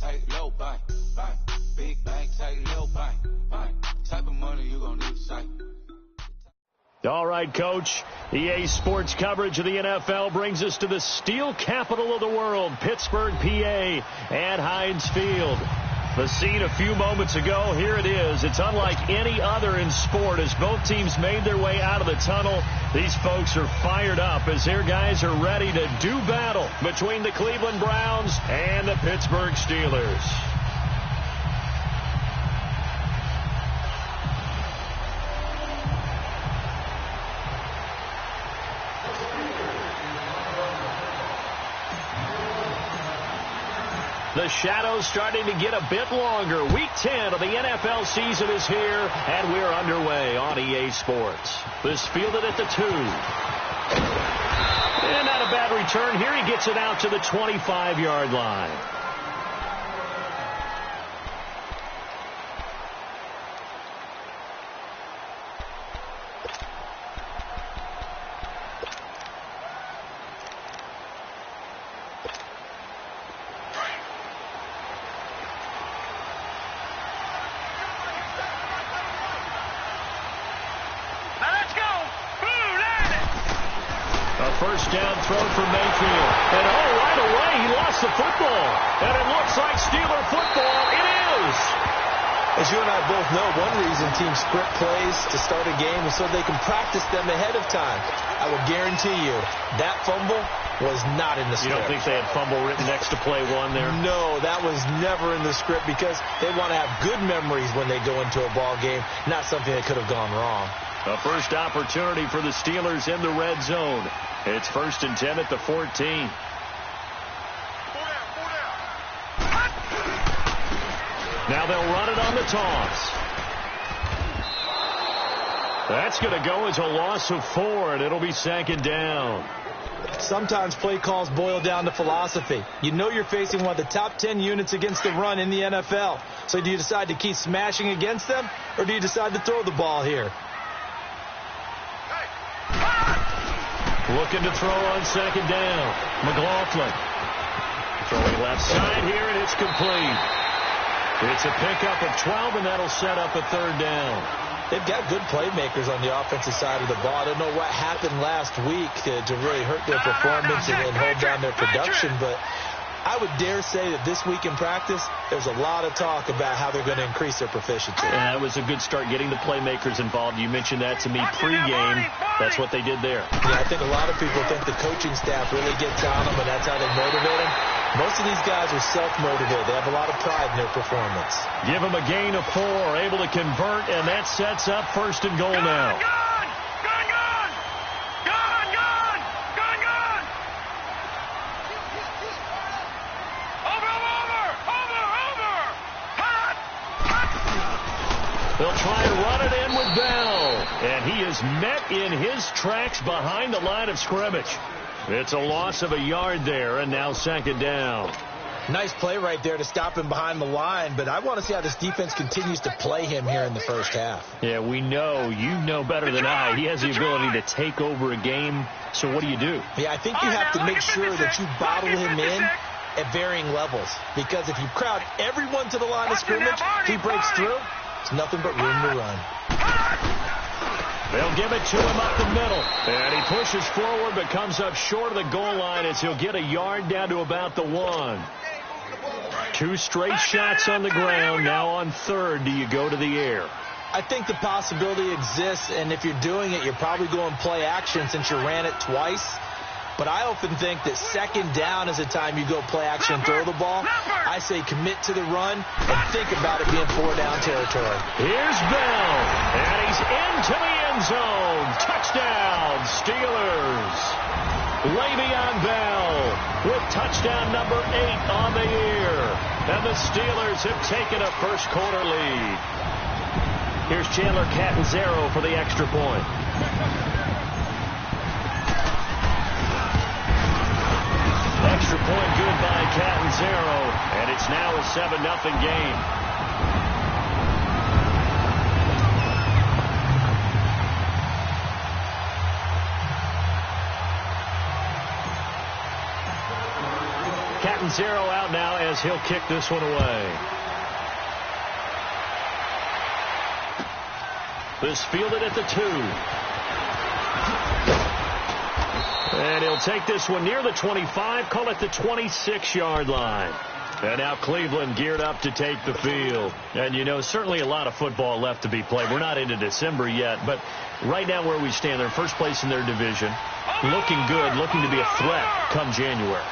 take low bank, bank. Big bank, take low bank, bank. Type of money you gon' need to say. All right, Coach. EA Sports coverage of the NFL brings us to the steel capital of the world, Pittsburgh, PA, at Heinz Field. The scene a few moments ago, here it is. It's unlike any other in sport as both teams made their way out of the tunnel. These folks are fired up as their guys are ready to do battle between the Cleveland Browns and the Pittsburgh Steelers. The shadow's starting to get a bit longer. Week 10 of the NFL season is here, and we're underway on EA Sports. This fielded at the 2. And not a bad return here. He gets it out to the 25-yard line. First down throw for Mayfield. And right away he lost the football. And it looks like Steeler football. It is. As you and I both know, one reason teams script plays to start a game is so they can practice them ahead of time. I will guarantee you that fumble was not in the script. You don't think they had fumble written next to play one there? No, that was never in the script because they want to have good memories when they go into a ball game, not something that could have gone wrong. A first opportunity for the Steelers in the red zone. It's 1st and 10 at the 14. Now they'll run it on the toss. That's going to go as a loss of 4, and it'll be 2nd down. Sometimes play calls boil down to philosophy. You know you're facing one of the top 10 units against the run in the NFL. So do you decide to keep smashing against them, or do you decide to throw the ball here? Looking to throw on 2nd down. McLaughlin. Throwing left side here, and it's complete. It's a pickup of 12, and that'll set up a 3rd down. They've got good playmakers on the offensive side of the ball. I don't know what happened last week to really hurt their performance and hold down their production, but I would dare say that this week in practice, there's a lot of talk about how they're going to increase their proficiency. Yeah, it was a good start getting the playmakers involved. You mentioned that to me pregame. That's what they did there. Yeah, I think a lot of people think the coaching staff really gets on them, and that's how they motivate them. Most of these guys are self-motivated. They have a lot of pride in their performance. Give them a gain of 4, able to convert, and that sets up 1st and goal now. They'll try and run it in with Bell. And he is met in his tracks behind the line of scrimmage. It's a loss of a yard there, and now 2nd down. Nice play right there to stop him behind the line, but I want to see how this defense continues to play him here in the first half. Yeah, we know. You know better than I. He has the ability to take over a game. So what do you do? Yeah, I think you have to make sure that you bottle him in at varying levels. Because if you crowd everyone to the line of scrimmage, he breaks through. It's nothing but room to run. They'll give it to him up the middle. And he pushes forward but comes up short of the goal line as he'll get a yard down to about the 1. 2 straight shots on the ground. Now on 3rd, do you go to the air? I think the possibility exists, and if you're doing it, you're probably going play action since you ran it twice. But I often think that 2nd down is the time you go play action and throw the ball. I say commit to the run and think about it being 4-down territory. Here's Bell, and he's into the end zone. Touchdown, Steelers. Le'Veon Bell with touchdown number 8 on the year. And the Steelers have taken a first-quarter lead. Here's Chandler Catanzaro for the extra point. Extra point good by Catanzaro, and it's now a 7-0 game. Catanzaro out now as he'll kick this one away. This fielded at the 2. And he'll take this one near the 25, call it the 26-yard line. And now Cleveland geared up to take the field. And, you know, certainly a lot of football left to be played. We're not into December yet, but right now where we stand, they're first place in their division, looking good, looking to be a threat come January.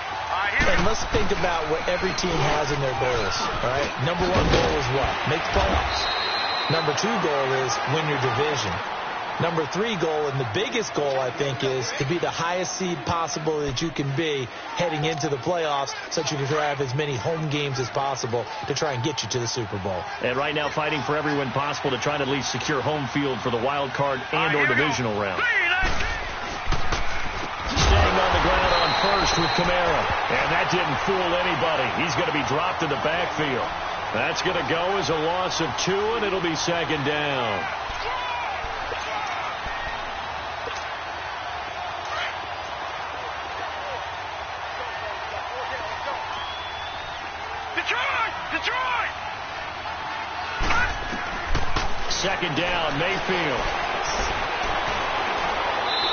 And let's think about what every team has in their goals, all right? Number 1 goal is what? Make the playoffs. Number 2 goal is win your division. Number 3 goal, and the biggest goal, I think, is to be the highest seed possible that you can be heading into the playoffs so that you can have as many home games as possible to try and get you to the Super Bowl. And right now fighting for every win possible to try to at least secure home field for the wild card and or divisional round. Staying on the ground on first with Kamara. And that didn't fool anybody. He's going to be dropped in the backfield. That's going to go as a loss of 2, and it'll be second down. Second down, Mayfield.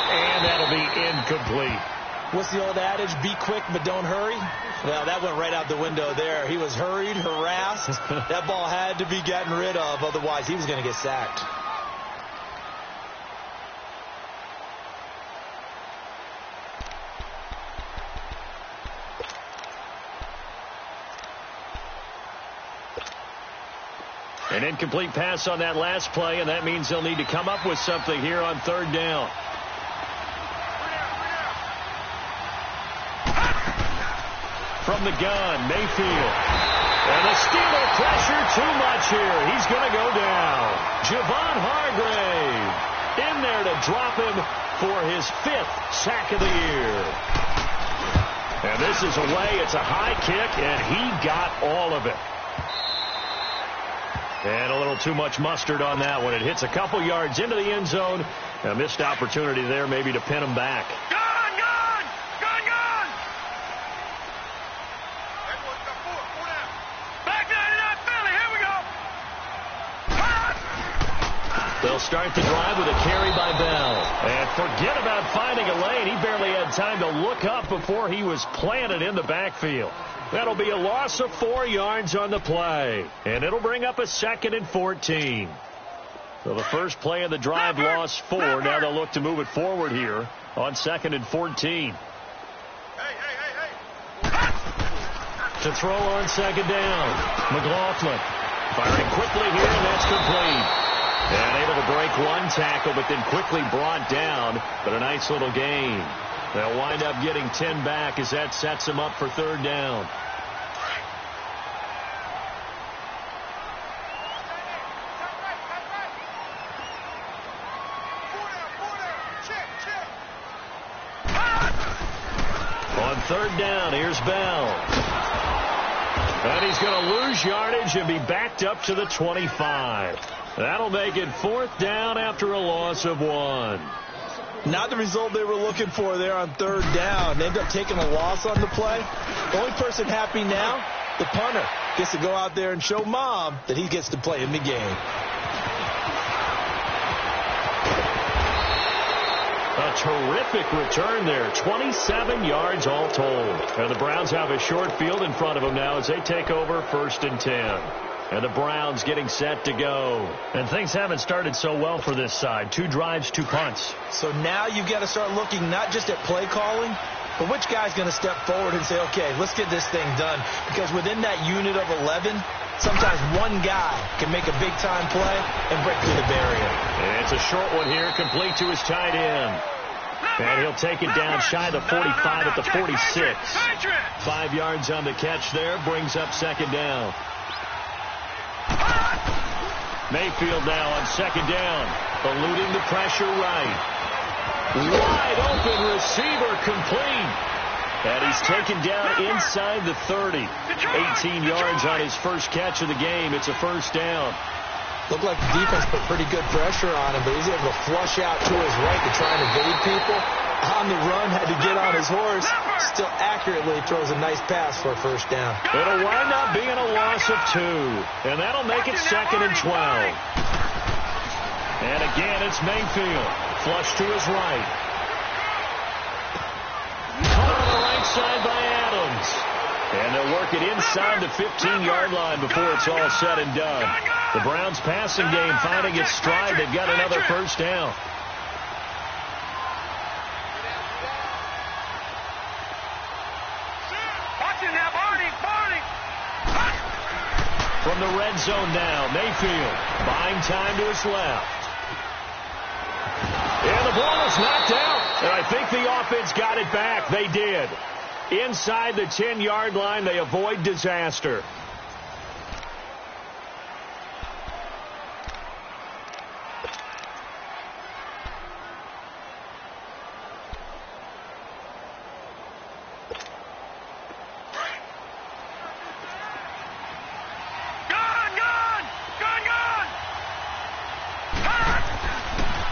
And that'll be incomplete. What's the old adage? Be quick, but don't hurry. Well, that went right out the window there. He was hurried, harassed. That ball had to be gotten rid of. Otherwise, he was going to get sacked. An incomplete pass on that last play, and that means they'll need to come up with something here on third down. From the gun, Mayfield. And the Steeler pressure too much here. He's going to go down. Javon Hargrave in there to drop him for his 5th sack of the year. And this is away. It's a high kick, and he got all of it. And a little too much mustard on that one. It hits a couple yards into the end zone. A missed opportunity there maybe to pin him back. They'll start the drive with a carry by Bell. And forget about finding a lane. He barely had time to look up before he was planted in the backfield. That'll be a loss of 4 yards on the play. And it'll bring up a 2nd and 14. So the first play of the drive lost 4. Now they'll look to move it forward here on 2nd and 14. To throw on 2nd down. McLaughlin firing quickly here, and that's complete. And able to break 1 tackle, but then quickly brought down. But a nice little gain. They'll wind up getting 10 back as that sets them up for third down. On third down, here's Bell. And he's going to lose yardage and be backed up to the 25. That'll make it 4th down after a loss of 1. Not the result they were looking for there on third down. They ended up taking a loss on the play. The only person happy now, the punter, gets to go out there and show Mom that he gets to play in the game. A terrific return there. 27 yards all told. And the Browns have a short field in front of them now as they take over 1st and 10. And the Browns getting set to go. And things haven't started so well for this side. 2 drives, 2 punts. So now you've got to start looking not just at play calling, but which guy's going to step forward and say, okay, let's get this thing done. Because within that unit of 11, sometimes one guy can make a big-time play and break through the barrier. And it's a short one here, complete to his tight end. And he'll take it down shy of the 45 at the 46. 5 yards on the catch there, brings up 2nd down. Mayfield now on 2nd down, eluding the pressure right. Wide open receiver complete. And he's taken down inside the 30. 18 yards on his first catch of the game. It's a 1st down. Looked like the defense put pretty good pressure on him, but he's able to flush out to his right to try and evade people. on the run, had to get on his horse. Still accurately throws a nice pass for a first down. It'll wind up being a loss of 2. And that'll make it 2nd and 12. And again, it's Mayfield. Flush to his right. Caught on the right side by Adams. And they'll work it inside the 15-yard line before it's all said and done. The Browns' passing game finding its stride. They've got another first down. From the red zone now, Mayfield buying time to his left. And the ball is knocked out. And I think the offense got it back. They did. Inside the 10-yard line, they avoid disaster.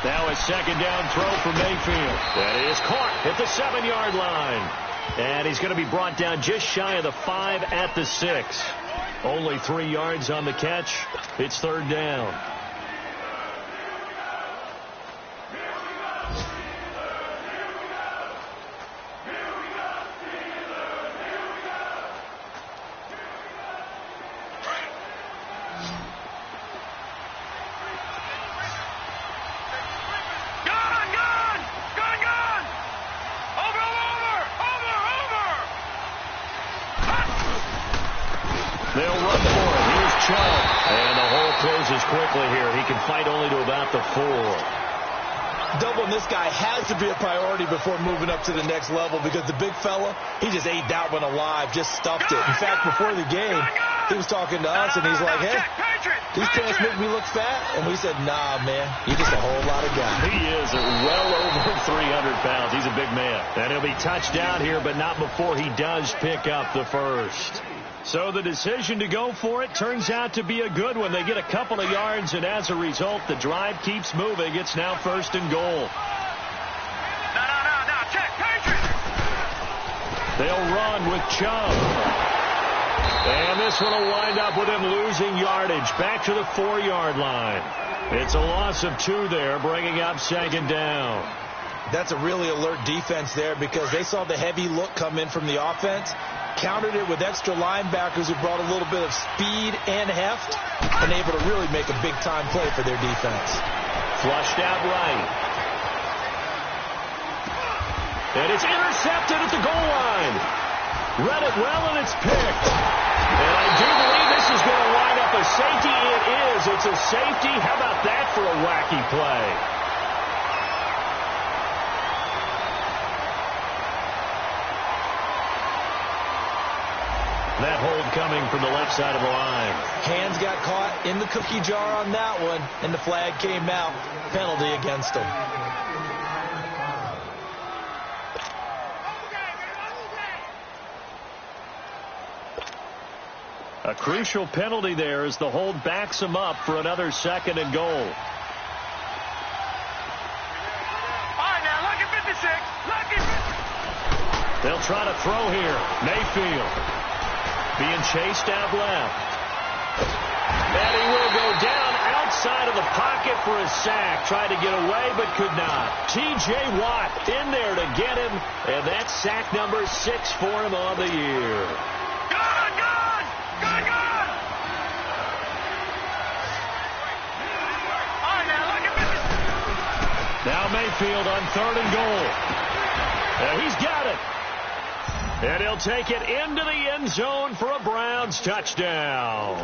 Now a second down throw for Mayfield. That is caught at the 7-yard line. And he's going to be brought down just shy of the 5 at the 6. Only 3 yards on the catch. It's 3rd down. They'll run for it. Here's Chubb. And the hole closes quickly here. He can fight only to about the 4. Doubling this guy has to be a priority before moving up to the next level because the big fella, he just ate that one alive, just stuffed it. In fact, before the game, he was talking to us, and he's like, hey, these pants make me look fat. And we said, nah, man, you're just a whole lot of guy. He is well over 300 pounds. He's a big man. And he'll be touched down here, but not before he does pick up the first. So the decision to go for it turns out to be a good one. They get a couple of yards, and as a result, the drive keeps moving. It's now 1st and goal. No, check, Patriots. They'll run with Chubb. And this one will wind up with him losing yardage back to the 4-yard line. It's a loss of 2 there, bringing up 2nd down. That's a really alert defense there because they saw the heavy look come in from the offense, countered it with extra linebackers who brought a little bit of speed and heft, and able to really make a big-time play for their defense. Flushed out right. And it's intercepted at the goal line. Read it well, and it's picked. And I do believe this is going to wind up a safety. It is. It's a safety. How about that for a wacky play? That hold coming from the left side of the line. Hands got caught in the cookie jar on that one, and the flag came out. Penalty against him. A crucial penalty there as the hold backs him up for another 2nd and goal. All right, now, look at 56. Look at 56. They'll try to throw here. Mayfield being chased out left. And he will go down outside of the pocket for a sack. Tried to get away, but could not. T.J. Watt in there to get him. And that's sack number 6 for him on the year. Now Mayfield on 3rd and goal. And he's got it. And he'll take it into the end zone for a Browns touchdown.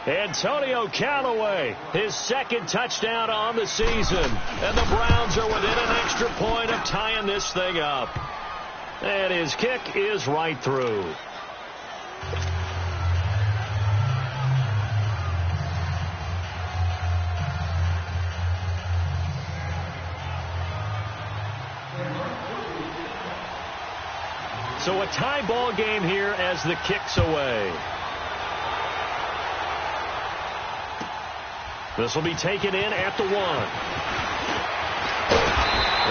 Antonio Callaway, his 2nd touchdown on the season. And the Browns are within an extra point of tying this thing up. And his kick is right through. So a tie ball game here as the kick's away. This will be taken in at the 1.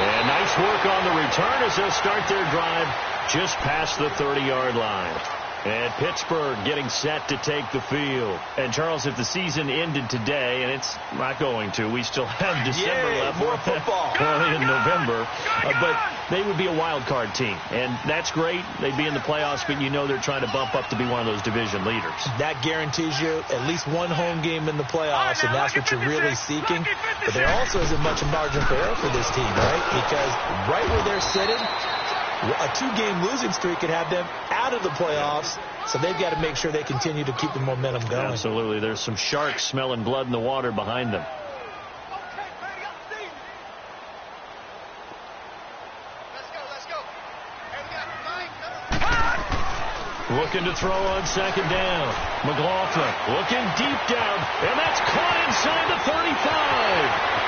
And And nice work on the return as they'll start their drive just past the 30-yard line. And Pittsburgh getting set to take the field. And, Charles, if the season ended today, and it's not going to, we still have December left. More football. Early in November. But they would be a wild card team. And that's great. They'd be in the playoffs, but you know they're trying to bump up to be one of those division leaders. That guarantees you at least one home game in the playoffs, and that's what you're really seeking. But there also isn't much margin for error for this team, right? Because right where they're sitting, a 2-game losing streak could have them out of the playoffs, so they've got to make sure they continue to keep the momentum going. Absolutely. There's some sharks smelling blood in the water behind them. Looking to throw on second down. McLaughlin looking deep down, and that's caught inside the 35.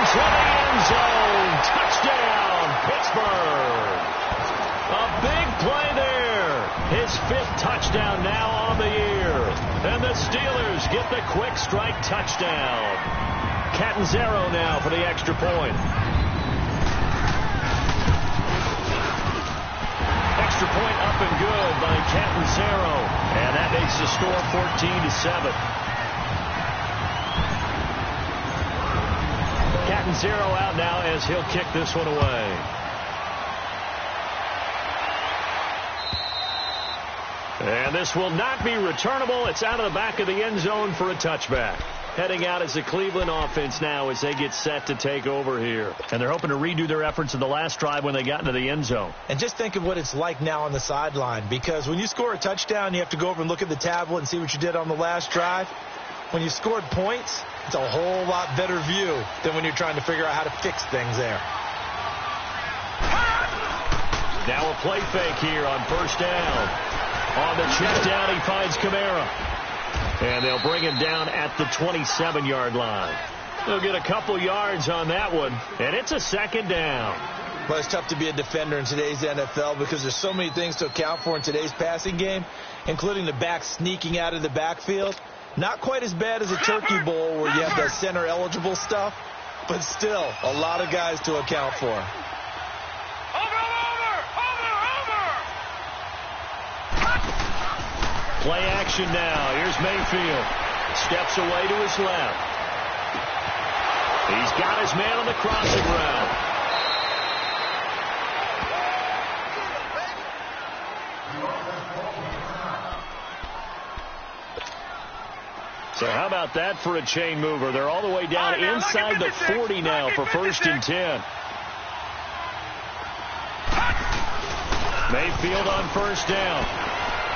To the end zone. Touchdown, Pittsburgh. A big play there. His 5th touchdown now on the year. And the Steelers get the quick strike touchdown. Catanzaro now for the extra point. Extra point up and good by Catanzaro. And that makes the score 14-7. Catanzaro out now as he'll kick this one away. And this will not be returnable. It's out of the back of the end zone for a touchback. Heading out as the Cleveland offense now as they get set to take over here. And they're hoping to redo their efforts in the last drive when they got into the end zone. And just think of what it's like now on the sideline, because when you score a touchdown, you have to go over and look at the tablet and see what you did on the last drive. When you scored points, it's a whole lot better view than when you're trying to figure out how to fix things there. Now a play fake here on first down. On the check down, he finds Kamara. And they'll bring him down at the 27-yard line. They'll get a couple yards on that one, and it's a second down. Well, it's tough to be a defender in today's NFL because there's so many things to account for in today's passing game, including the back sneaking out of the backfield. Not quite as bad as a turkey bowl where you have the center-eligible stuff, but still a lot of guys to account for. Play action now. Here's Mayfield. Steps away to his left. He's got his man on the crossing route. So how about that for a chain mover? They're all the way down inside the 40 now for 1st and 10. Mayfield on first down.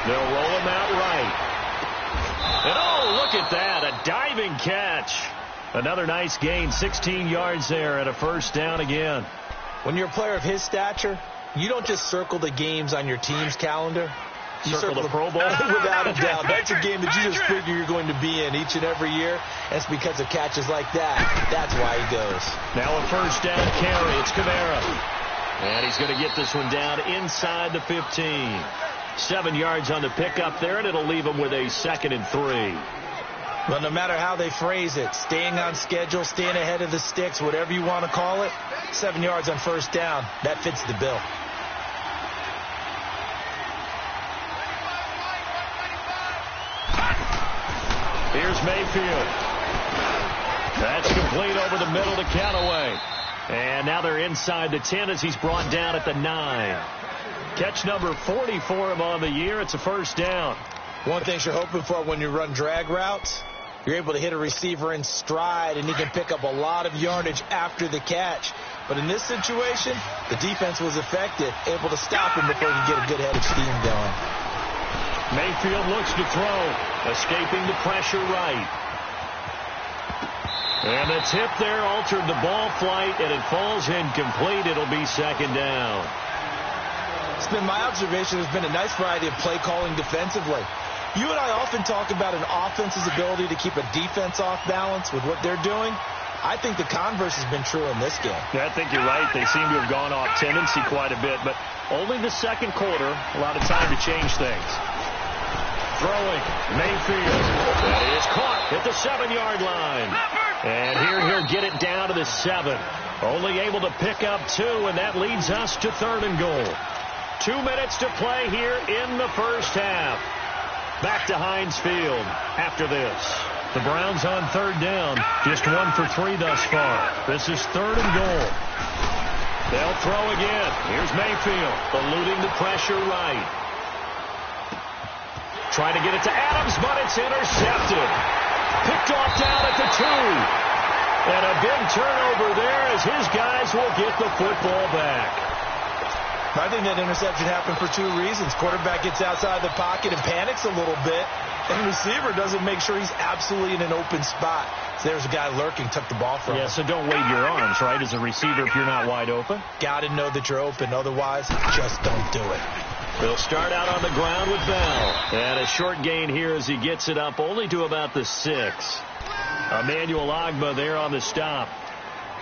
They'll roll him out right. And oh, look at that, a diving catch. Another nice gain, 16 yards there and a first down again. When you're a player of his stature, you don't just circle the games on your team's calendar. You circle the Pro Bowl? Without a doubt. That's a game that you just figure you're going to be in each and every year. And it's because of catches like that. That's why he goes. Now a first down carry. It's Kamara. And he's going to get this one down inside the 15. 7 yards on the pickup there, and it'll leave him with a 2nd and 3. Well, no matter how they phrase it, staying on schedule, staying ahead of the sticks, whatever you want to call it, 7 yards on first down, that fits the bill. Here's Mayfield. That's complete over the middle to Callaway. And now they're inside the 10 as he's brought down at the 9. Catch number 40 for him on the year. It's a first down. One thing you're hoping for when you run drag routes, you're able to hit a receiver in stride, and he can pick up a lot of yardage after the catch. But in this situation, the defense was effective, able to stop him before he could get a good head of steam going. Mayfield looks to throw, escaping the pressure right. And the tip there altered the ball flight, and it falls incomplete. It'll be second down. It's been my observation there's been a nice variety of play calling defensively. You and I often talk about an offense's ability to keep a defense off balance with what they're doing. I think the converse has been true in this game. Yeah, I think you're right. They seem to have gone off tendency quite a bit, but only the second quarter, a lot of time to change things. Throwing, Mayfield. That is caught at the 7-yard line. And here he'll get it down to the 7. Only able to pick up 2, and that leads us to 3rd and goal. 2 minutes to play here in the first half. Back to Heinz Field after this. The Browns on 3rd down. Just 1 for 3 thus far. This is 3rd and goal. They'll throw again. Here's Mayfield, eluding the pressure right. Trying to get it to Adams, but it's intercepted. Picked off down at the 2. And a big turnover there as his guys will get the football back. I think that interception happened for 2 reasons. Quarterback gets outside the pocket and panics a little bit. And the receiver doesn't make sure he's absolutely in an open spot. So there's a guy lurking, took the ball from him. Yeah, so don't wave your arms, right, as a receiver if you're not wide open. Got to know that you're open. Otherwise, just don't do it. They'll start out on the ground with Bell. And a short gain here as he gets it up only to about the 6. Emmanuel Ogbah there on the stop.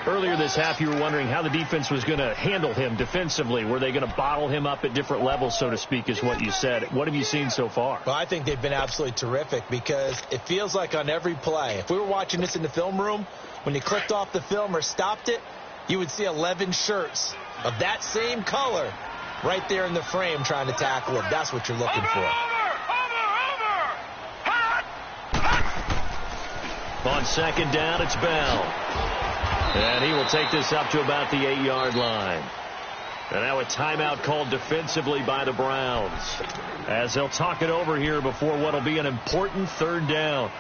Earlier this half, you were wondering how the defense was going to handle him defensively. Were they going to bottle him up at different levels, so to speak, is what you said. What have you seen so far? Well, I think they've been absolutely terrific because it feels like on every play, if we were watching this in the film room, when you clicked off the film or stopped it, you would see 11 shirts of that same color right there in the frame trying to tackle him. That's what you're looking for. On 2nd down, it's Bell. And he will take this up to about the 8-yard line. And now a timeout called defensively by the Browns, as they'll talk it over here before what will be an important 3rd down.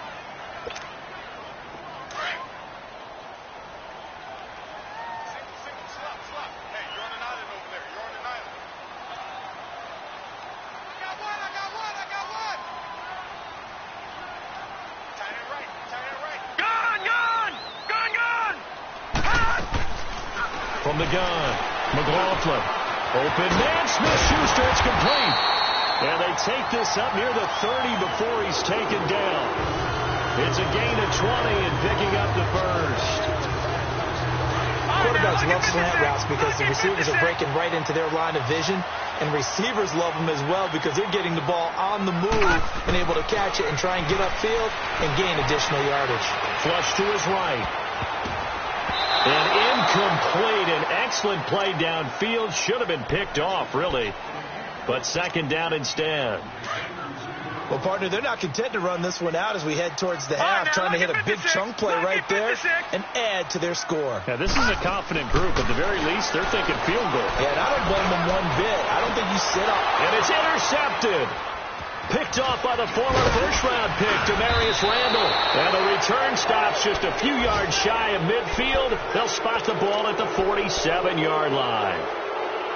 From the gun, McLaughlin. Open man, Smith-Schuster, it's complete. And they take this up near the 30 before he's taken down. It's a gain of 20 and picking up the first. Quarterbacks love slant routes because the receivers are breaking right into their line of vision. And receivers love them as well because they're getting the ball on the move and able to catch it and try and get upfield and gain additional yardage. Flush to his right. And incomplete. An excellent play downfield. Should have been picked off, really. But 2nd down instead. Well, partner, they're not content to run this one out as we head towards the half, trying to hit a big chunk play right there and add to their score. Yeah, this is a confident group. At the very least, they're thinking field goal. Yeah, and I don't blame them one bit. I don't think you sit up. And it's intercepted. Picked off by the former first-round pick, Demarius Randall. And the return stops just a few yards shy of midfield. They'll spot the ball at the 47-yard line.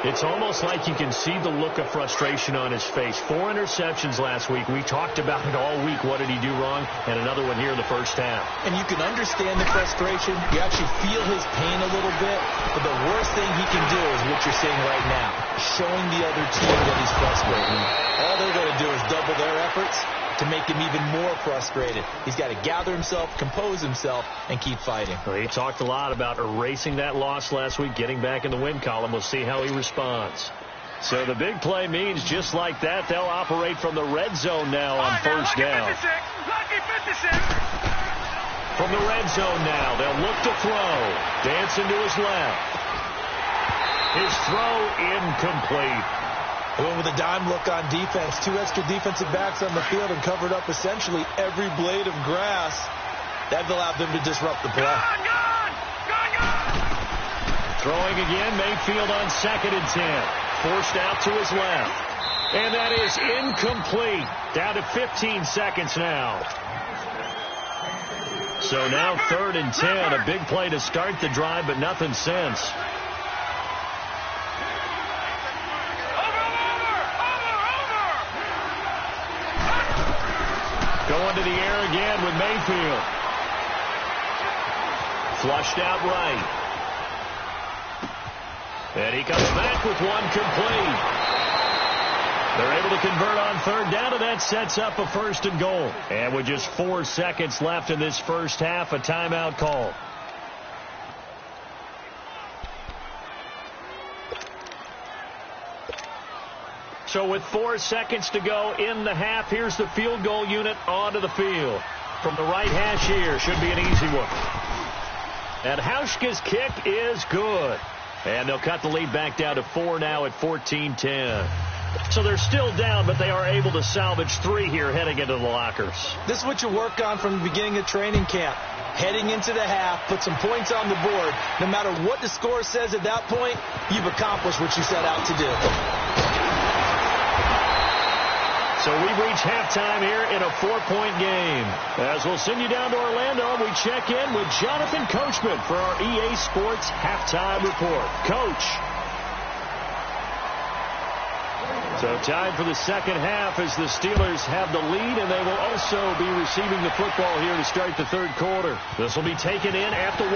It's almost like you can see the look of frustration on his face. 4 interceptions last week. We talked about it all week. What did he do wrong? And another one here in the first half. And you can understand the frustration. You actually feel his pain a little bit. But the worst thing he can do is what you're seeing right now, showing the other team that he's frustrated. All they're going to do is double their efforts to make him even more frustrated. He's got to gather himself, compose himself, and keep fighting. Well, he talked a lot about erasing that loss last week, getting back in the win column. We'll see how he responds. So the big play means just like that, they'll operate from the red zone now on 1st down. From the red zone now, they'll look to throw. Dancing to his left. His throw incomplete. Went with a dime look on defense. 2 extra defensive backs on the field and covered up essentially every blade of grass. That allowed them to disrupt the play. Throwing again, Mayfield on 2nd and 10. Forced out to his left. And that is incomplete. Down to 15 seconds now. So now 3rd and 10. A big play to start the drive, but nothing since. Going to the air again with Mayfield. Flushed out right. And he comes back with one complete. They're able to convert on 3rd down, and that sets up a 1st and goal. And with just 4 seconds left in this first half, a timeout call. So with 4 seconds to go in the half, here's the field goal unit onto the field. From the right hash here, should be an easy one. And Hauschka's kick is good. And they'll cut the lead back down to 4 now at 14-10. So they're still down, but they are able to salvage 3 here heading into the lockers. This is what you work on from the beginning of training camp. Heading into the half, put some points on the board. No matter what the score says at that point, you've accomplished what you set out to do. So we've reached halftime here in a 4-point game. As we'll send you down to Orlando, we check in with Jonathan Coachman for our EA Sports Halftime Report. Coach. So time for the second half as the Steelers have the lead, and they will also be receiving the football here to start the third quarter. This will be taken in at the 1.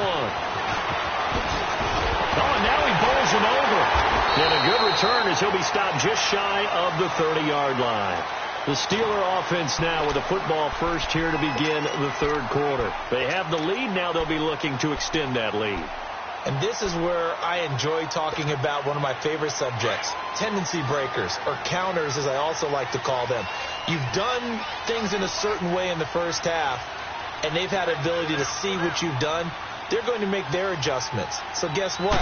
Oh, and now he bowls him over. And a good return as he'll be stopped just shy of the 30-yard line. The Steeler offense now with a football first here to begin the third quarter. They have the lead. Now they'll be looking to extend that lead. And this is where I enjoy talking about one of my favorite subjects, tendency breakers, or counters as I also like to call them. You've done things in a certain way in the first half, and they've had the ability to see what you've done. They're going to make their adjustments. So guess what?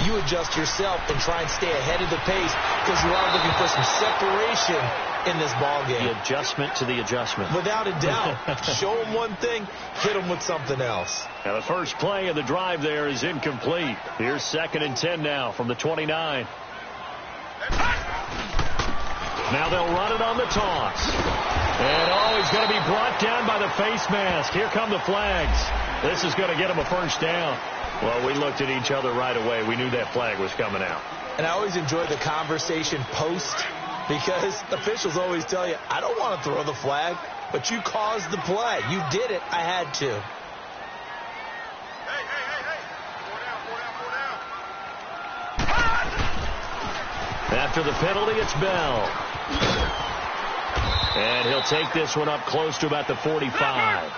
You adjust yourself and try and stay ahead of the pace because you are looking for some separation in this ball game. The adjustment to the adjustment. Without a doubt. Show them one thing, hit them with something else. Now the first play of the drive there is incomplete. Here's 2nd and 10 now from the 29. Now they'll run it on the toss. And he's going to be brought down by the face mask. Here come the flags. This is going to get him a first down. Well, we looked at each other right away. We knew that flag was coming out. And I always enjoy the conversation post because officials always tell you, I don't want to throw the flag, but you caused the play. You did it. I had to. Hey. After the penalty, it's Bell. And he'll take this one up close to about the 45.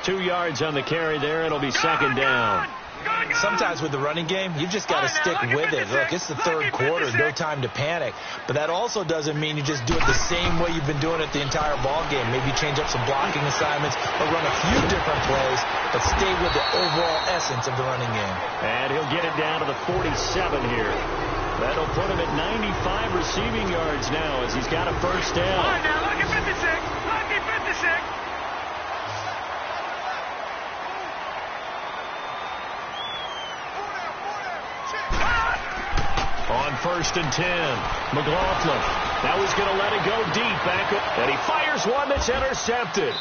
2 yards on the carry there. It'll be 2nd down. Sometimes with the running game, you've just got to stick with it. Look, it's the third quarter, no time to panic. But that also doesn't mean you just do it the same way you've been doing it the entire ball game. Maybe change up some blocking assignments or run a few different plays, but stay with the overall essence of the running game. And he'll get it down to the 47 here. That'll put him at 95 receiving yards now as he's got a first down. All right, now, lucky 56. Lucky 56. On 1st and 10, McLaughlin. Now he's going to let it go deep back up. And he fires one that's intercepted.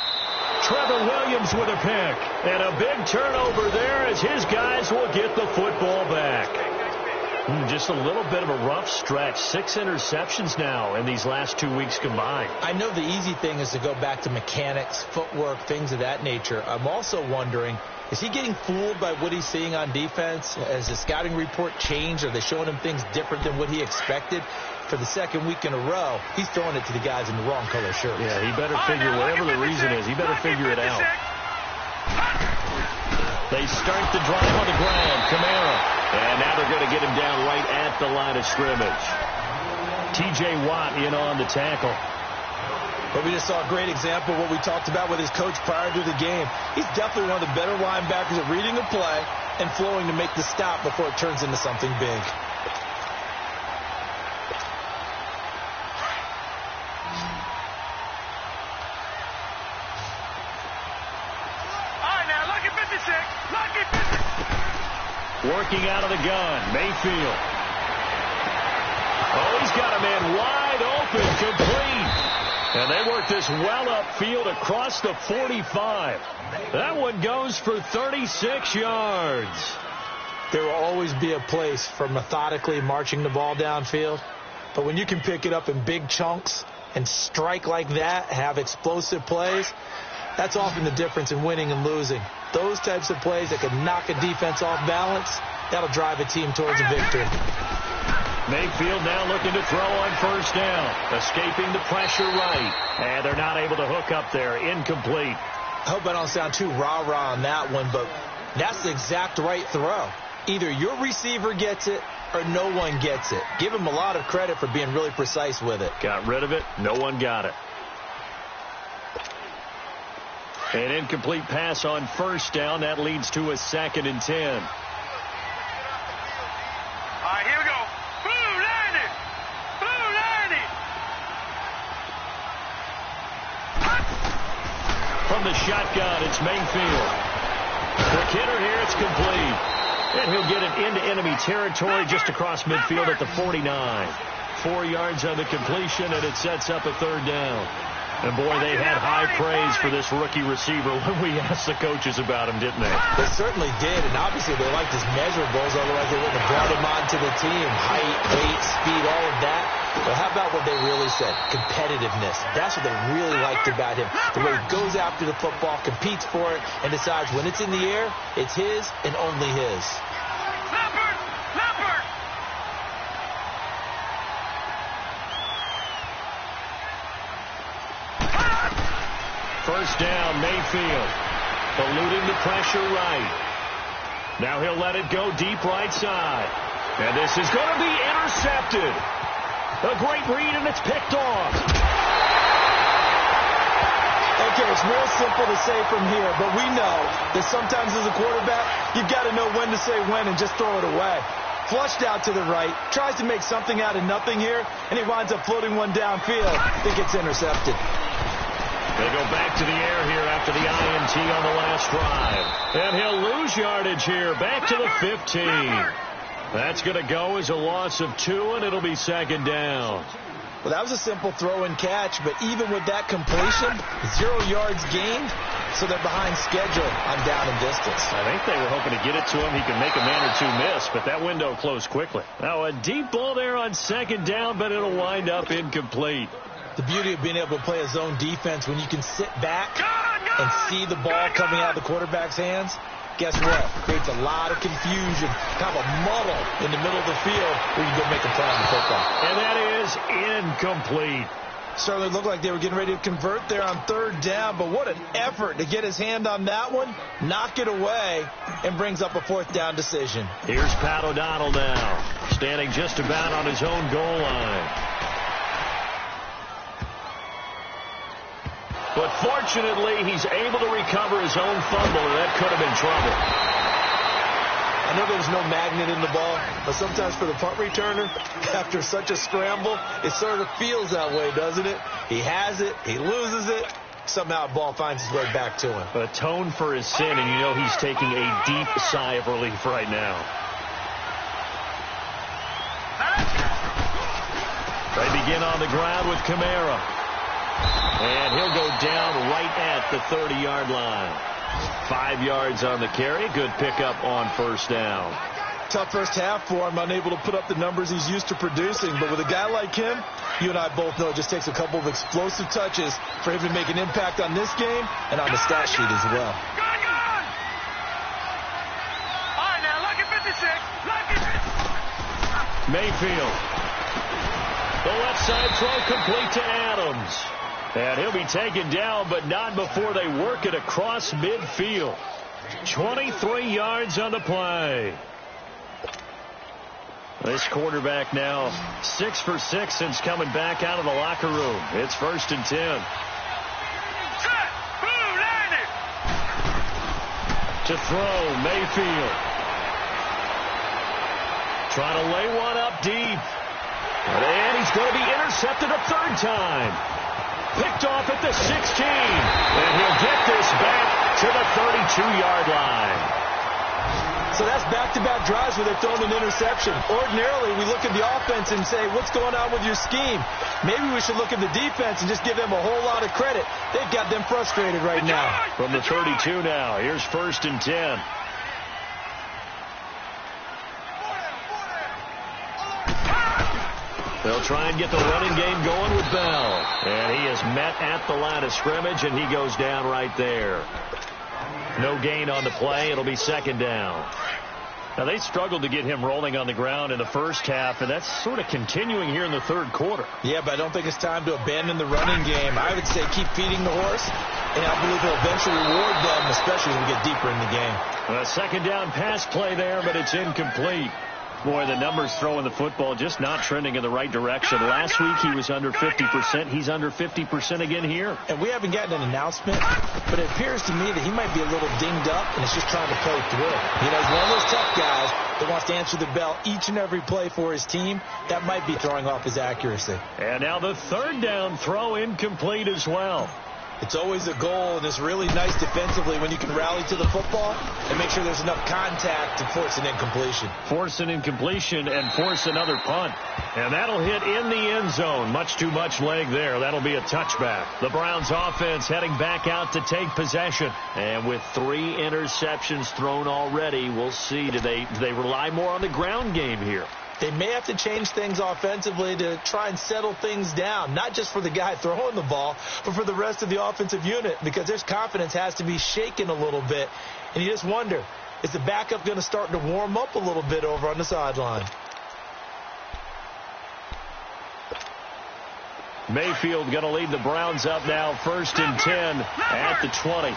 Trevor Williams with a pick. And a big turnover there as his guys will get the football back. Just a little bit of a rough stretch. 6 interceptions now in these last 2 weeks combined. I know the easy thing is to go back to mechanics, footwork, things of that nature. I'm also wondering, is he getting fooled by what he's seeing on defense? Has the scouting report changed? Are they showing him things different than what he expected? For the second week in a row, he's throwing it to the guys in the wrong color shirts. Yeah, he better figure, whatever the reason is, he better figure it out. They start the drive on the ground. Kamara. And now they're going to get him down right at the line of scrimmage. T.J. Watt in on the tackle. But we just saw a great example of what we talked about with his coach prior to the game. He's definitely one of the better linebackers at reading a play and flowing to make the stop before it turns into something big. Working out of the gun, Mayfield. Oh, he's got a man wide open, complete. And they work this well upfield across the 45. That one goes for 36 yards. There will always be a place for methodically marching the ball downfield. But when you can pick it up in big chunks and strike like that, have explosive plays, that's often the difference in winning and losing. Those types of plays that can knock a defense off balance, that'll drive a team towards a victory. Mayfield now looking to throw on first down. Escaping the pressure right. And they're not able to hook up there. Incomplete. I hope I don't sound too rah-rah on that one, but that's the exact right throw. Either your receiver gets it or no one gets it. Give him a lot of credit for being really precise with it. Got rid of it. No one got it. An incomplete pass on first down. That leads to a 2nd and 10. All right, here we go. Blue 90. Blue 90. From the shotgun, it's Mayfield. Quick hitter here, it's complete. And he'll get it into enemy territory just across midfield at the 49. 4 yards on the completion, and it sets up a 3rd down. And, boy, they had high praise for this rookie receiver when we asked the coaches about him, didn't they? They certainly did, and obviously they liked his measurables, otherwise they wouldn't have brought him onto the team. Height, weight, speed, all of that. But how about what they really said? Competitiveness. That's what they really liked about him. The way he goes after the football, competes for it, and decides when it's in the air, it's his and only his. Leopard! Leopard! First down, Mayfield. Eluding the pressure right. Now he'll let it go deep right side. And this is going to be intercepted. A great read, and it's picked off. Okay, it's real simple to say from here, but we know that sometimes as a quarterback, you've got to know when to say when and just throw it away. Flushed out to the right, tries to make something out of nothing here, and he winds up floating one downfield that gets intercepted. They go back to the air here after the INT on the last drive. And he'll lose yardage here, back to the 15. That's going to go as a loss of 2, and it'll be 2nd down. Well, that was a simple throw and catch, but even with that completion, 0 yards gained, so they're behind schedule on down and distance. I think they were hoping to get it to him. He can make a man or two miss, but that window closed quickly. Now a deep ball there on 2nd down, but it'll wind up incomplete. The beauty of being able to play a zone defense when you can sit back and see the ball coming out of the quarterback's hands, guess what? Creates a lot of confusion, kind of a muddle in the middle of the field where you can go make a play on the football. And that is incomplete. Certainly looked like they were getting ready to convert there on 3rd down, but what an effort to get his hand on that one, knock it away, and brings up a 4th down decision. Here's Pat O'Donnell now, standing just about on his own goal line. But fortunately, he's able to recover his own fumble, and that could have been trouble. I know there's no magnet in the ball, but sometimes for the punt returner, after such a scramble, it sort of feels that way, doesn't it? He has it, he loses it, somehow the ball finds its way back to him. Atone for his sin, and you know he's taking a deep sigh of relief right now. They begin on the ground with Kamara. And he'll go down right at the 30-yard line. 5 yards on the carry. Good pickup on 1st down. Tough first half for him, unable to put up the numbers he's used to producing. But with a guy like him, you and I both know it just takes a couple of explosive touches for him to make an impact on this game and on the stat sheet as well. Good, good. All right, now, lucky 56. Lucky 56. Mayfield. The left side throw complete to Adams. And he'll be taken down, but not before they work it across midfield. 23 yards on the play. This quarterback now 6 for 6 since coming back out of the locker room. It's 1st and 10. Set. Blue 90. To throw, Mayfield. Trying to lay one up deep. And he's going to be intercepted a 3rd time. Picked off at the 16. And he'll get this back to the 32-yard line. So that's back-to-back drives where they're throwing an interception. Ordinarily, we look at the offense and say, what's going on with your scheme? Maybe we should look at the defense and just give them a whole lot of credit. They've got them frustrated right now. From the 32 now, here's 1st and 10. They'll try and get the running game going with Bell. And he is met at the line of scrimmage, and he goes down right there. No gain on the play. It'll be 2nd down. Now, they struggled to get him rolling on the ground in the first half, and that's sort of continuing here in the 3rd quarter. Yeah, but I don't think it's time to abandon the running game. I would say keep feeding the horse, and I believe he'll eventually reward them, especially as we get deeper in the game. A 2nd down pass play there, but it's incomplete. Boy, the numbers throwing the football just not trending in the right direction. Last week he was under 50%. He's under 50% again here. And we haven't gotten an announcement, but it appears to me that he might be a little dinged up and is just trying to play through. You know, he's one of those tough guys that wants to answer the bell each and every play for his team. That might be throwing off his accuracy. And now the third down throw incomplete as well. It's always a goal, and it's really nice defensively when you can rally to the football and make sure there's enough contact to force an incompletion. Force an incompletion and force another punt. And that'll hit in the end zone. Much too much leg there. That'll be a touchback. The Browns offense heading back out to take possession. And with 3 interceptions thrown already, we'll see. Do they rely more on the ground game here? They may have to change things offensively to try and settle things down, not just for the guy throwing the ball, but for the rest of the offensive unit, because their confidence has to be shaken a little bit. And you just wonder, is the backup going to start to warm up a little bit over on the sideline? Mayfield going to lead the Browns up now, 1st and 10 at the 20.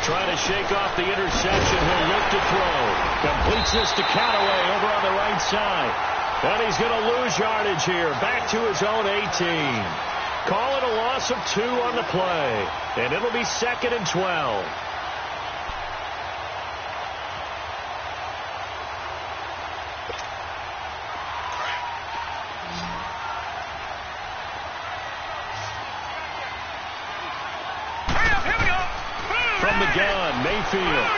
Trying to shake off the interception. He'll look to throw. Completes this to Callaway over on the right side. And he's going to lose yardage here. Back to his own 18. Call it a loss of 2 on the play. And it'll be 2nd and 12. From the gun, Mayfield.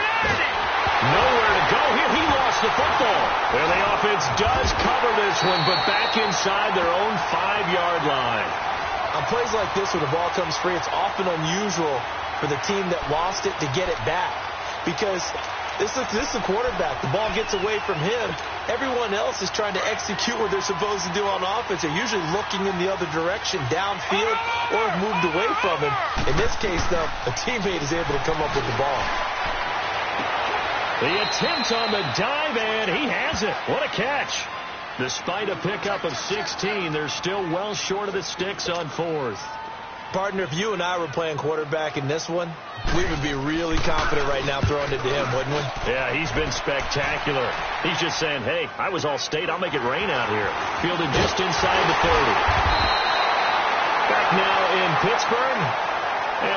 Nowhere to go here. He lost the football. And the offense does cover this one, but back inside their own 5-yard line. On plays like this where the ball comes free, it's often unusual for the team that lost it to get it back. Because this is the quarterback. The ball gets away from him. Everyone else is trying to execute what they're supposed to do on offense. They're usually looking in the other direction, downfield, or have moved away from him. In this case, though, a teammate is able to come up with the ball. The attempt on the dive, and he has it. What a catch. Despite a pickup of 16, they're still well short of the sticks on 4th. Partner, if you and I were playing quarterback in this one, we would be really confident right now throwing it to him, wouldn't we? Yeah, he's been spectacular. He's just saying, hey, I was all state. I'll make it rain out here. Fielded just inside the 30. Back now in Pittsburgh,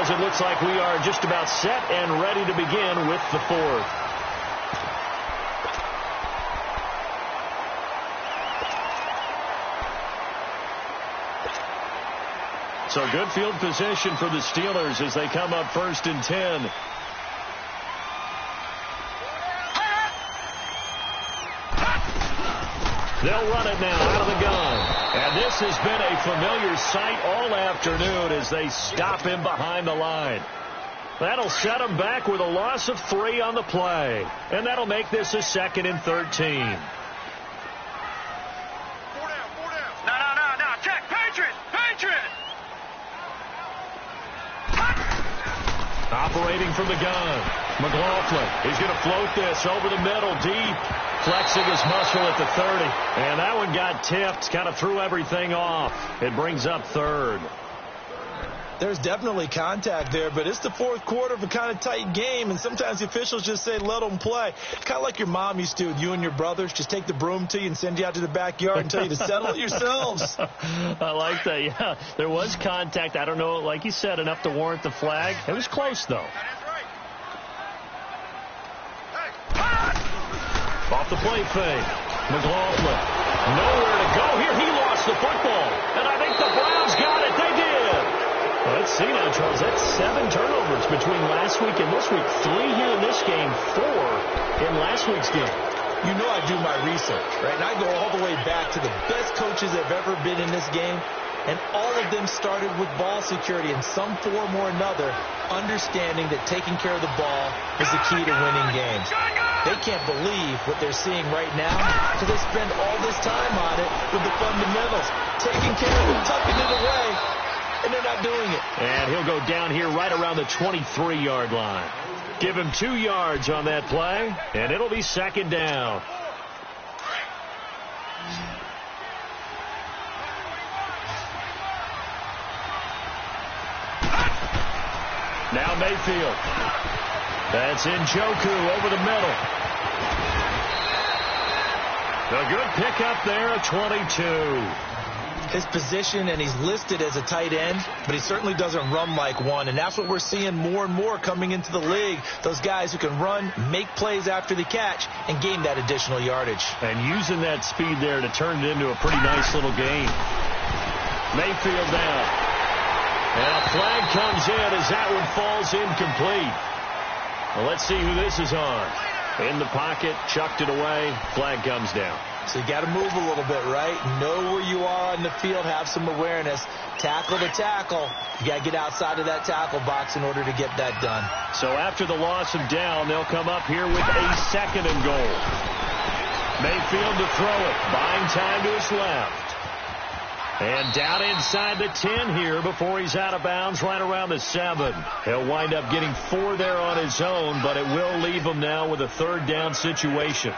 as it looks like we are just about set and ready to begin with the 4th. So good field position for the Steelers as they come up 1st and 10. They'll run it now out of the gun. And this has been a familiar sight all afternoon as they stop him behind the line. That'll set him back with a loss of 3 on the play. And that'll make this a 2nd and 13. No. Check. Patriot. Operating from the gun. McLaughlin is going to float this over the middle deep. Flexing his muscle at the 30. And that one got tipped. Kind of threw everything off. It brings up 3rd. There's definitely contact there, but it's the 4th quarter of a kind of tight game, and sometimes the officials just say let them play. Kind of like your mom used to with you and your brothers. Just take the broom to you and send you out to the backyard and tell you to settle it yourselves. I like that, yeah. There was contact. I don't know, like you said, enough to warrant the flag. It was close, though. Off the play fake. McLaughlin. Nowhere to go here. He lost the football. And I think the Browns got it. They did. Let's see now, Charles. That's 7 turnovers between last week and this week. 3 here in this game, 4 in last week's game. You know I do my research, right? And I go all the way back to the best coaches that have ever been in this game. And all of them started with ball security in some form or another, understanding that taking care of the ball is the key to winning games. They can't believe what they're seeing right now because they spend all this time on it with the fundamentals, taking care of it, tucking it away, and they're not doing it. And he'll go down here right around the 23-yard line. Give him 2 yards on that play, and it'll be 2nd down. Now Mayfield. That's Njoku over the middle. A good pickup there at 22. His position, and he's listed as a tight end, but he certainly doesn't run like one, and that's what we're seeing more and more coming into the league. Those guys who can run, make plays after the catch, and gain that additional yardage. And using that speed there to turn it into a pretty nice little game. Mayfield down. And a flag comes in as that one falls incomplete. Well, let's see who this is on. In the pocket, chucked it away, flag comes down. So you got to move a little bit, right? Know where you are on the field, have some awareness. Tackle to tackle. You got to get outside of that tackle box in order to get that done. So after the loss of down, they'll come up here with a 2nd and goal. Mayfield to throw it, buying time to his left. And down inside the 10 here before he's out of bounds right around the 7. He'll wind up getting 4 there on his own, but it will leave him now with a 3rd down situation.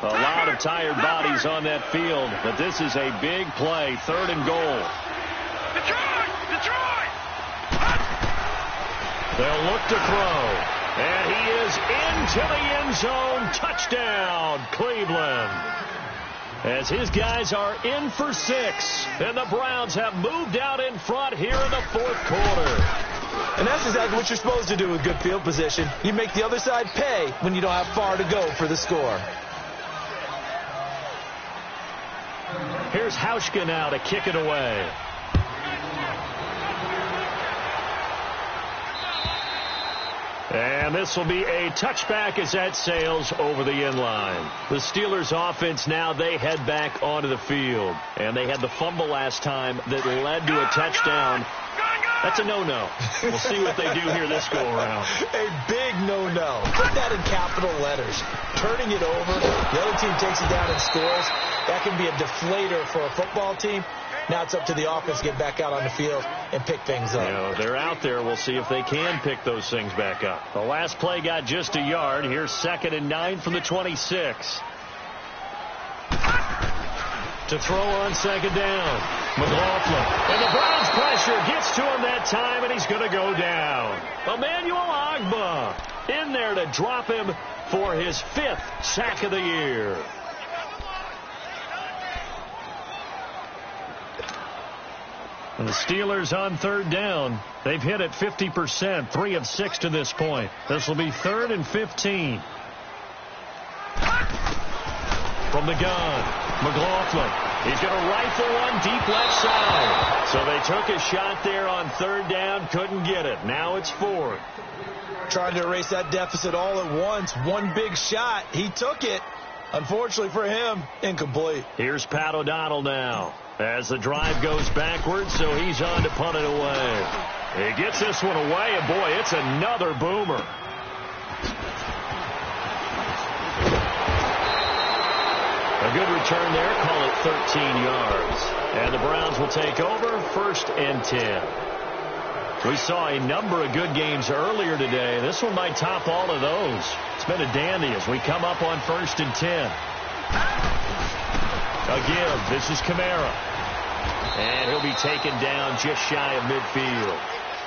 A lot of tired bodies on that field, but this is a big play, 3rd and goal. Detroit! They'll look to throw, and he is into the end zone. Touchdown, Cleveland. As his guys are in for 6, and the Browns have moved out in front here in the 4th quarter. And that's exactly what you're supposed to do with good field position. You make the other side pay when you don't have far to go for the score. Here's Hauschka now to kick it away. And this will be a touchback as that sails over the end line. The Steelers offense now, they head back onto the field. And they had the fumble last time that led to a touchdown. That's a no-no. We'll see what they do here this go-around. A big no-no. Put that in capital letters. Turning it over, the other team takes it down and scores. That can be a deflator for a football team. Now it's up to the offense to get back out on the field and pick things up. You know, they're out there. We'll see if they can pick those things back up. The last play got just a yard. Here's 2nd and 9 from the 26. To throw on 2nd down. McLaughlin. And the Browns pressure gets to him that time, and he's going to go down. Emmanuel Ogbah in there to drop him for his 5th sack of the year. And the Steelers on 3rd down. They've hit it 50%, 3 of 6 to this point. This will be 3rd and 15. From the gun, McLaughlin. He's going to rifle one deep left side. So they took a shot there on 3rd down, couldn't get it. Now it's 4th. Trying to erase that deficit all at once. One big shot. He took it. Unfortunately for him, incomplete. Here's Pat O'Donnell now. As the drive goes backwards, so he's on to punt it away. He gets this one away, and boy, it's another boomer. A good return there, call it 13 yards. And the Browns will take over, 1st and 10. We saw a number of good games earlier today. This one might top all of those. It's been a dandy as we come up on 1st and 10. Again, this is Kamara. And he'll be taken down just shy of midfield.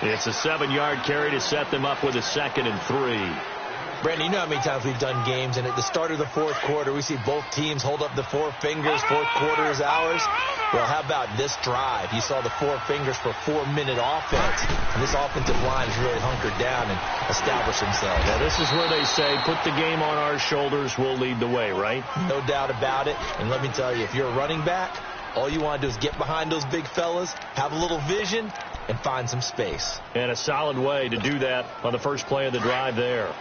It's a 7-yard carry to set them up with a 2nd and 3. Brandon, you know how many times we've done games, and at the start of the 4th quarter, we see both teams hold up the 4 fingers. 4th quarter is ours. Well, how about this drive? You saw the 4 fingers for 4-minute offense. And this offensive line has really hunkered down and established themselves. Yeah, this is where they say, put the game on our shoulders, we'll lead the way, right? No doubt about it. And let me tell you, if you're a running back, all you want to do is get behind those big fellas, have a little vision, and find some space. And a solid way to do that on the first play of the drive there.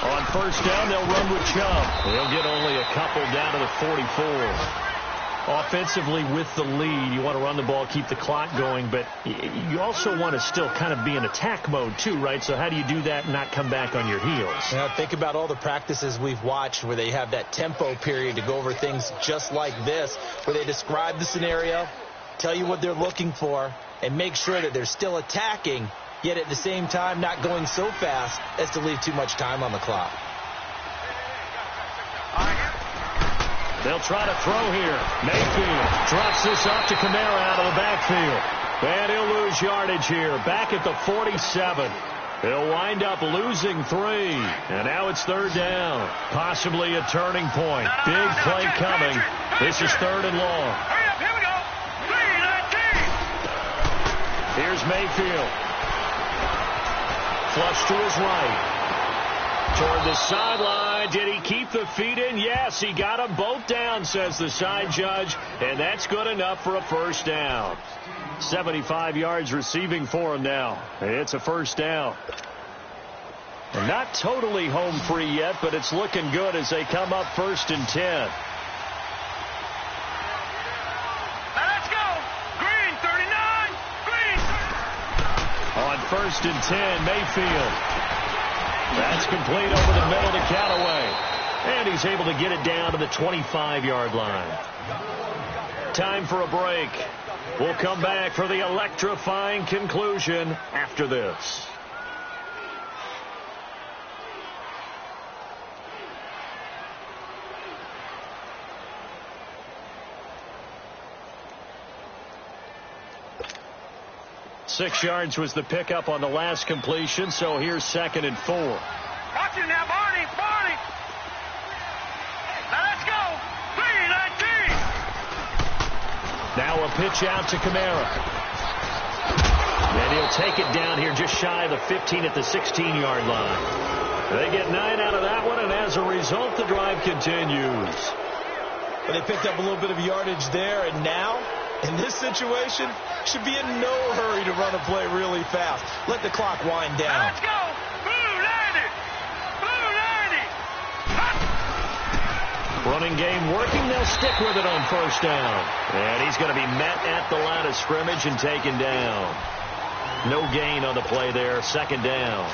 On 1st down, they'll run with Chubb. They'll get only a couple down to the 44. Offensively with the lead, you want to run the ball, keep the clock going, but you also want to still kind of be in attack mode too, right? So how do you do that and not come back on your heels? Now, think about all the practices we've watched where they have that tempo period to go over things just like this, where they describe the scenario, tell you what they're looking for, and make sure that they're still attacking, yet at the same time not going so fast as to leave too much time on the clock. They'll try to throw here. Mayfield drops this off to Kamara out of the backfield. And he'll lose yardage here. Back at the 47. He'll wind up losing 3. And now it's 3rd down. Possibly a turning point. Big play coming. This is 3rd and long. Hurry up, here we go. 3-19. Here's Mayfield. Flush to his right. Toward the sideline. Did he keep the feet in? Yes, he got them both down, says the side judge. And that's good enough for a 1st down. 75 yards receiving for him now. It's a 1st down. And not totally home free yet, but it's looking good as they come up 1st and 10. Now let's go. Green, 39. Green. On 1st and 10, Mayfield. That's complete over the middle to Callaway. And he's able to get it down to the 25-yard line. Time for a break. We'll come back for the electrifying conclusion after this. Six yards was the pickup on the last completion, so here's 2nd and 4. Watch it now, Barney. Barney. Now let's go. 3-19. Now a pitch out to Kamara. And he'll take it down here just shy of the 15 at the 16-yard line. They get 9 out of that one, and as a result, the drive continues. But they picked up a little bit of yardage there, and now, in this situation, should be in no hurry to run a play really fast. Let the clock wind down. Now let's go. Blue 90. Blue 90. Running game working. They'll stick with it on 1st down. And he's going to be met at the line of scrimmage and taken down. No gain on the play there. 2nd down.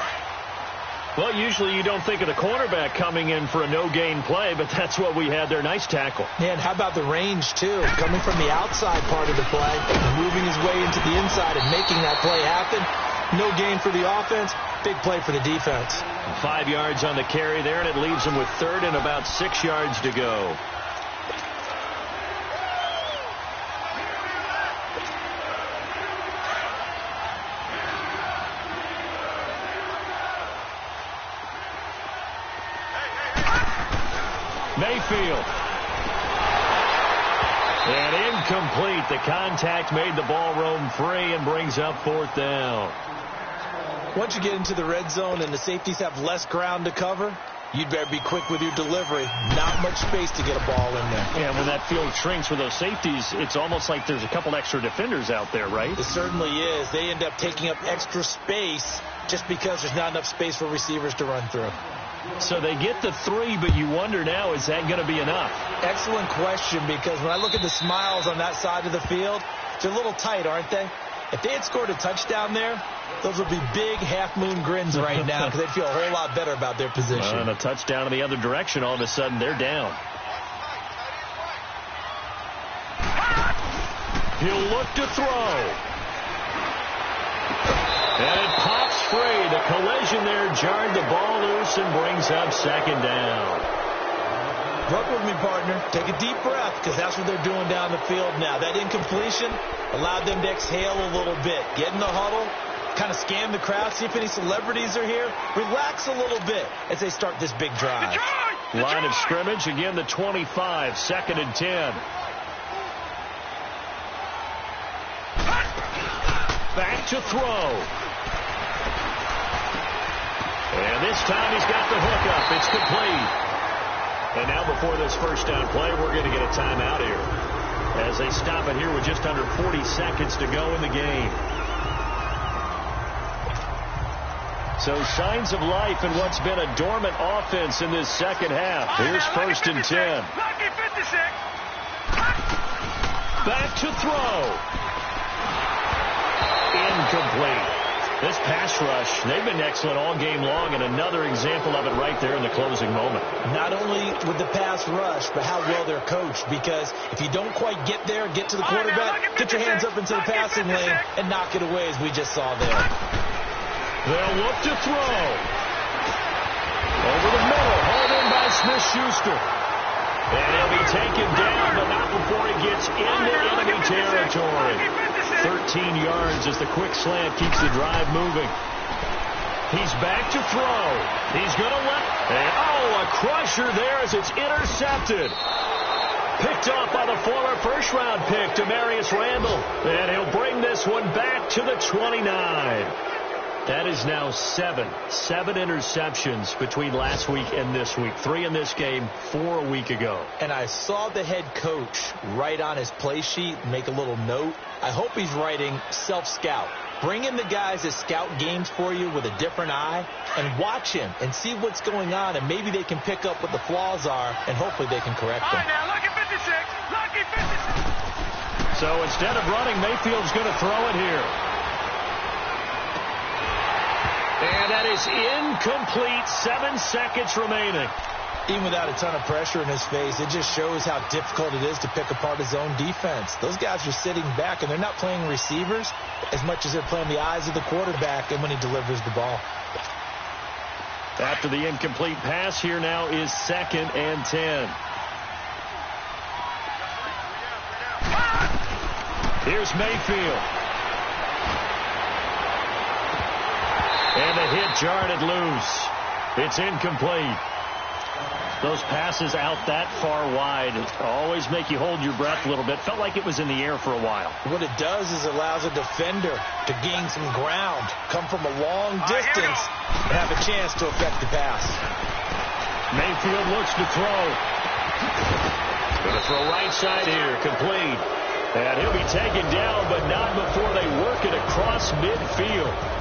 Well, usually you don't think of the cornerback coming in for a no-gain play, but that's what we had there. Nice tackle. And how about the range, too? Coming from the outside part of the play, moving his way into the inside and making that play happen. No gain for the offense. Big play for the defense. 5 yards on the carry there, and it leaves him with 3rd and about 6 yards to go. Mayfield. And incomplete. The contact made the ball roam free and brings up 4th down. Once you get into the red zone and the safeties have less ground to cover, you'd better be quick with your delivery. Not much space to get a ball in there. Yeah, when that field shrinks with those safeties, it's almost like there's a couple extra defenders out there, right? It certainly is. They end up taking up extra space just because there's not enough space for receivers to run through. So they get the 3, but you wonder now, is that going to be enough? Excellent question, because when I look at the smiles on that side of the field, they're a little tight, aren't they? If they had scored a touchdown there, those would be big half-moon grins right now because they'd feel a whole lot better about their position. And a touchdown in the other direction, all of a sudden they're down. He'll look to throw. And it pops free. The collision there jarred the ball loose and brings up 2nd down. Work with me, partner. Take a deep breath because that's what they're doing down the field now. That incompletion allowed them to exhale a little bit. Get in the huddle, kind of scan the crowd, see if any celebrities are here. Relax a little bit as they start this big drive. Line of scrimmage, again the 25, 2nd and 10. Back to throw. And this time he's got the hook up. It's complete. And now before this 1st down play, we're going to get a timeout here as they stop it here with just under 40 seconds to go in the game. So signs of life in what's been a dormant offense in this 2nd half. Here's 1st and 10. Back to throw. Incomplete. This pass rush, they've been excellent all game long, and another example of it right there in the closing moment. Not only with the pass rush, but how well they're coached, because if you don't quite get there, get to the quarterback, get your hands up into the passing lane and knock it away as we just saw there. They'll look to throw. Over the middle, hauled in by Smith-Schuster. And he'll be taken down, but not before he gets into enemy territory. 13 yards as the quick slant keeps the drive moving. He's back to throw. He's going to let... And, a crusher there as it's intercepted. Picked off by the former first-round pick, Demarius Randall. And he'll bring this one back to the 29. That is now seven interceptions between last week and this week. 3 in this game, 4 a week ago. And I saw the head coach write on his play sheet, make a little note. I hope he's writing self-scout. Bring in the guys that scout games for you with a different eye and watch him and see what's going on, and maybe they can pick up what the flaws are, and hopefully they can correct them. All right, now, lucky 56. Lucky 56. So instead of running, Mayfield's going to throw it here. And that is incomplete. 7 seconds remaining. Even without a ton of pressure in his face, it just shows how difficult it is to pick apart his own defense. Those guys are sitting back, and they're not playing receivers as much as they're playing the eyes of the quarterback and when he delivers the ball. After the incomplete pass, here now is 2nd and 10. Here's Mayfield. And the hit jarred it loose. It's incomplete. Those passes out that far wide always make you hold your breath a little bit. Felt like it was in the air for a while. What it does is it allows a defender to gain some ground, come from a long distance, and have a chance to affect the pass. Mayfield looks to throw. Going to throw right side here, complete. And he'll be taken down, but not before they work it across midfield.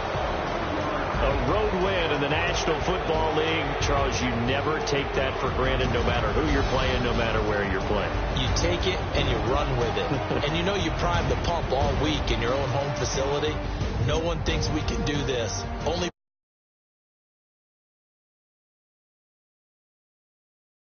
A road win in the National Football League. Charles, you never take that for granted, no matter who you're playing, no matter where you're playing. You take it and you run with it. And you know you prime the pump all week in your own home facility. No one thinks we can do this. Only